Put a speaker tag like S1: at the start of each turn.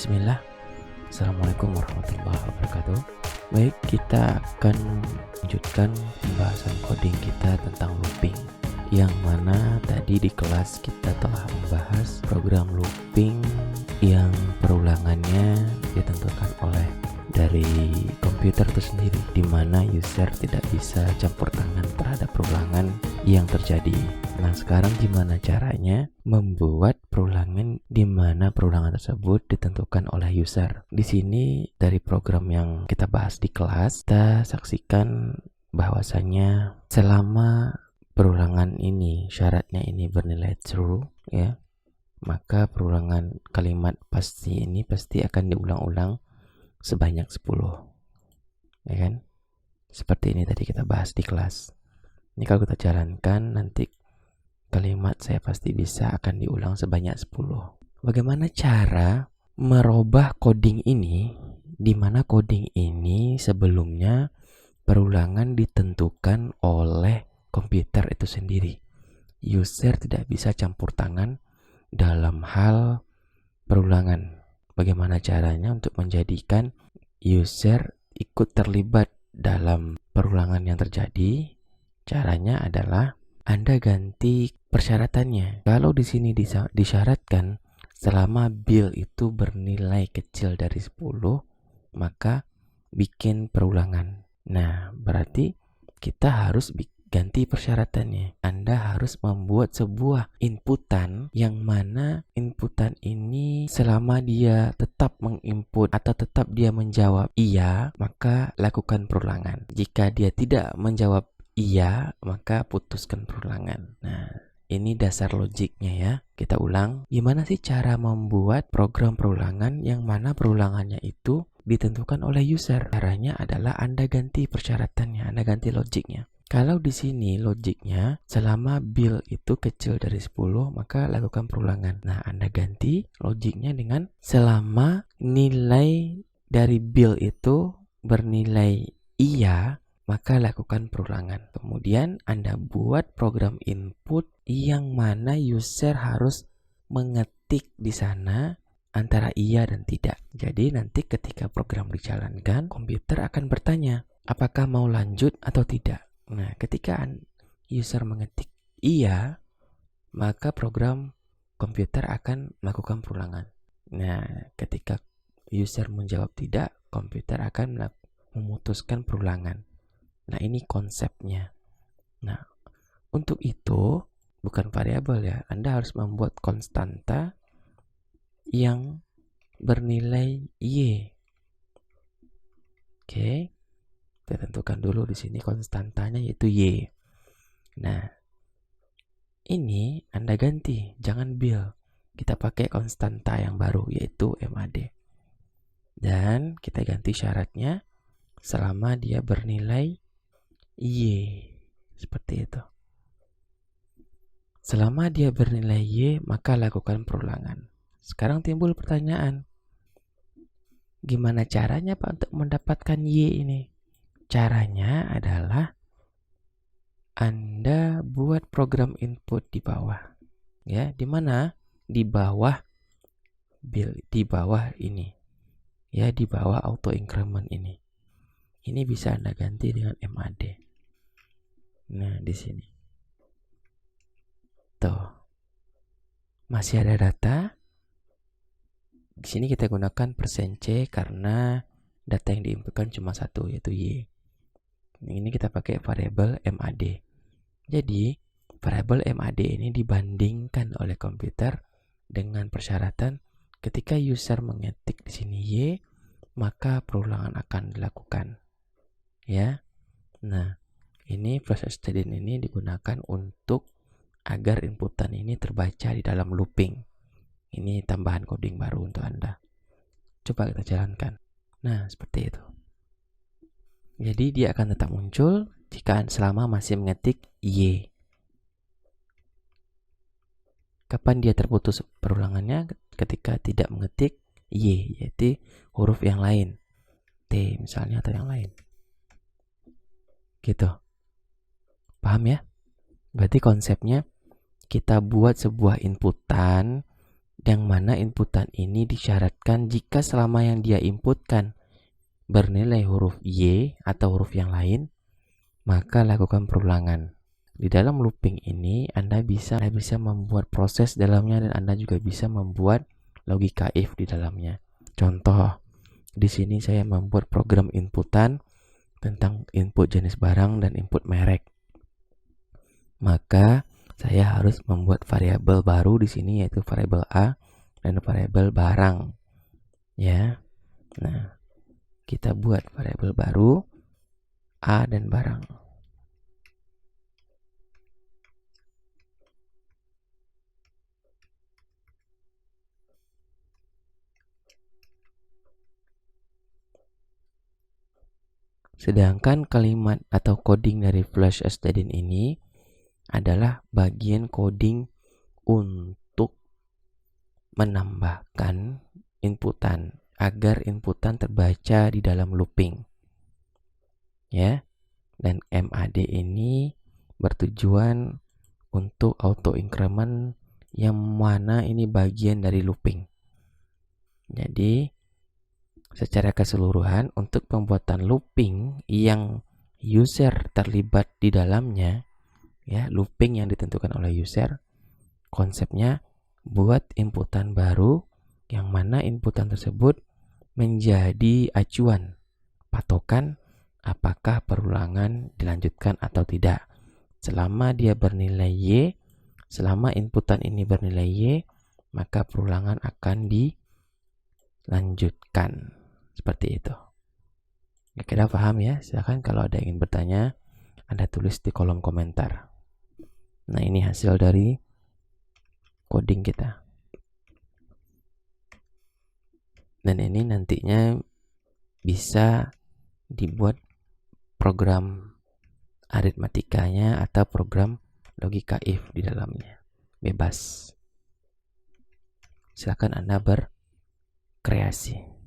S1: Bismillah. Assalamualaikum warahmatullahi wabarakatuh. Baik, kita akan lanjutkan pembahasan coding kita tentang looping, yang mana tadi di kelas kita telah membahas program looping yang perulangannya ditentukan oleh dari komputer itu sendiri, di mana user tidak bisa campur tangan terhadap perulangan yang terjadi. Nah, sekarang gimana caranya membuat perulangan di mana perulangan tersebut ditentukan oleh user? Di sini dari program yang kita bahas di kelas, kita saksikan bahwasanya selama perulangan ini, syaratnya ini bernilai true, ya, maka perulangan kalimat pasti ini pasti akan diulang-ulang sebanyak 10, ya kan? Seperti ini tadi kita bahas di kelas. Ini kalau kita jalankan, nanti kalimat saya pasti bisa akan diulang sebanyak 10. Bagaimana cara merubah coding ini, di mana coding ini sebelumnya perulangan ditentukan oleh komputer itu sendiri. User tidak bisa campur tangan dalam hal perulangan. Bagaimana caranya untuk menjadikan user ikut terlibat dalam perulangan yang terjadi? Caranya adalah Anda ganti persyaratannya. Kalau di sini disyaratkan selama bill itu bernilai kecil dari 10, maka bikin perulangan. Nah, berarti kita harus ganti persyaratannya. Anda harus membuat sebuah inputan yang mana inputan ini selama dia tetap menginput atau tetap dia menjawab iya, maka lakukan perulangan. Jika dia tidak menjawab iya, maka putuskan perulangan. Nah, ini dasar logiknya ya. Kita ulang. Gimana sih cara membuat program perulangan yang mana perulangannya itu ditentukan oleh user? Caranya adalah Anda ganti persyaratannya, Anda ganti logiknya. Kalau di sini logiknya selama bill itu kecil dari 10, maka lakukan perulangan. Nah, Anda ganti logiknya dengan selama nilai dari bill itu bernilai iya, maka lakukan perulangan. Kemudian Anda buat program input yang mana user harus mengetik di sana antara iya dan tidak. Jadi nanti ketika program dijalankan, komputer akan bertanya, apakah mau lanjut atau tidak. Nah, ketika user mengetik iya, maka program komputer akan melakukan perulangan. Nah, ketika user menjawab tidak, komputer akan memutuskan perulangan. Nah, ini konsepnya. Nah, untuk itu bukan variabel ya, Anda harus membuat konstanta yang bernilai y. Oke. Kita tentukan dulu di sini konstantanya yaitu y. Nah, ini Anda ganti, jangan bill. Kita pakai konstanta yang baru yaitu MAD. Dan kita ganti syaratnya selama dia bernilai y. Seperti itu. Selama dia bernilai y, maka lakukan perulangan. Sekarang timbul pertanyaan, gimana caranya Pak untuk mendapatkan y ini? Caranya adalah Anda buat program input di bawah. Ya, di mana? Di bawah bill, di bawah ini. Ya, di bawah auto increment ini. Ini bisa Anda ganti dengan MAD. Nah, di sini. Tuh. Masih ada data. Di sini kita gunakan %C karena data yang diinputkan cuma satu, yaitu Y. Ini kita pakai variabel MAD. Jadi, variabel MAD ini dibandingkan oleh komputer dengan persyaratan ketika user mengetik di sini Y, maka perulangan akan dilakukan. Ya. Nah, ini proses stdin ini digunakan untuk agar inputan ini terbaca di dalam looping. Ini tambahan coding baru untuk Anda. Coba kita jalankan. Nah, seperti itu. Jadi dia akan tetap muncul jika selama masih mengetik Y. Kapan dia terputus perulangannya? Ketika tidak mengetik Y, yaitu huruf yang lain. T misalnya atau yang lain. Gitu. Paham ya? Berarti konsepnya kita buat sebuah inputan yang mana inputan ini disyaratkan jika selama yang dia inputkan bernilai huruf Y atau huruf yang lain, maka lakukan perulangan. Di dalam looping ini Anda bisa membuat proses dalamnya, dan Anda juga bisa membuat logika if di dalamnya. Contoh, di sini saya membuat program inputan tentang input jenis barang dan input merek. Maka saya harus membuat variabel baru di sini, yaitu variabel A dan variabel barang. Ya. Nah, kita buat variabel baru A dan barang. Sedangkan kalimat atau coding dari flash stdin ini adalah bagian coding untuk menambahkan inputan agar inputan terbaca di dalam looping. Ya. Dan MAD ini bertujuan untuk auto increment yang mana ini bagian dari looping. Jadi secara keseluruhan untuk pembuatan looping yang user terlibat di dalamnya, ya, looping yang ditentukan oleh user, konsepnya buat inputan baru yang mana inputan tersebut menjadi acuan patokan apakah perulangan dilanjutkan atau tidak. Selama dia bernilai Y, selama inputan ini bernilai Y, maka perulangan akan dilanjutkan. Seperti itu. Ya, kira paham ya? Silahkan kalau ada yang ingin bertanya, Anda tulis di kolom komentar. Nah, ini hasil dari coding kita. Dan ini nantinya bisa dibuat program aritmatikanya atau program logika if di dalamnya. Bebas. Silakan Anda berkreasi.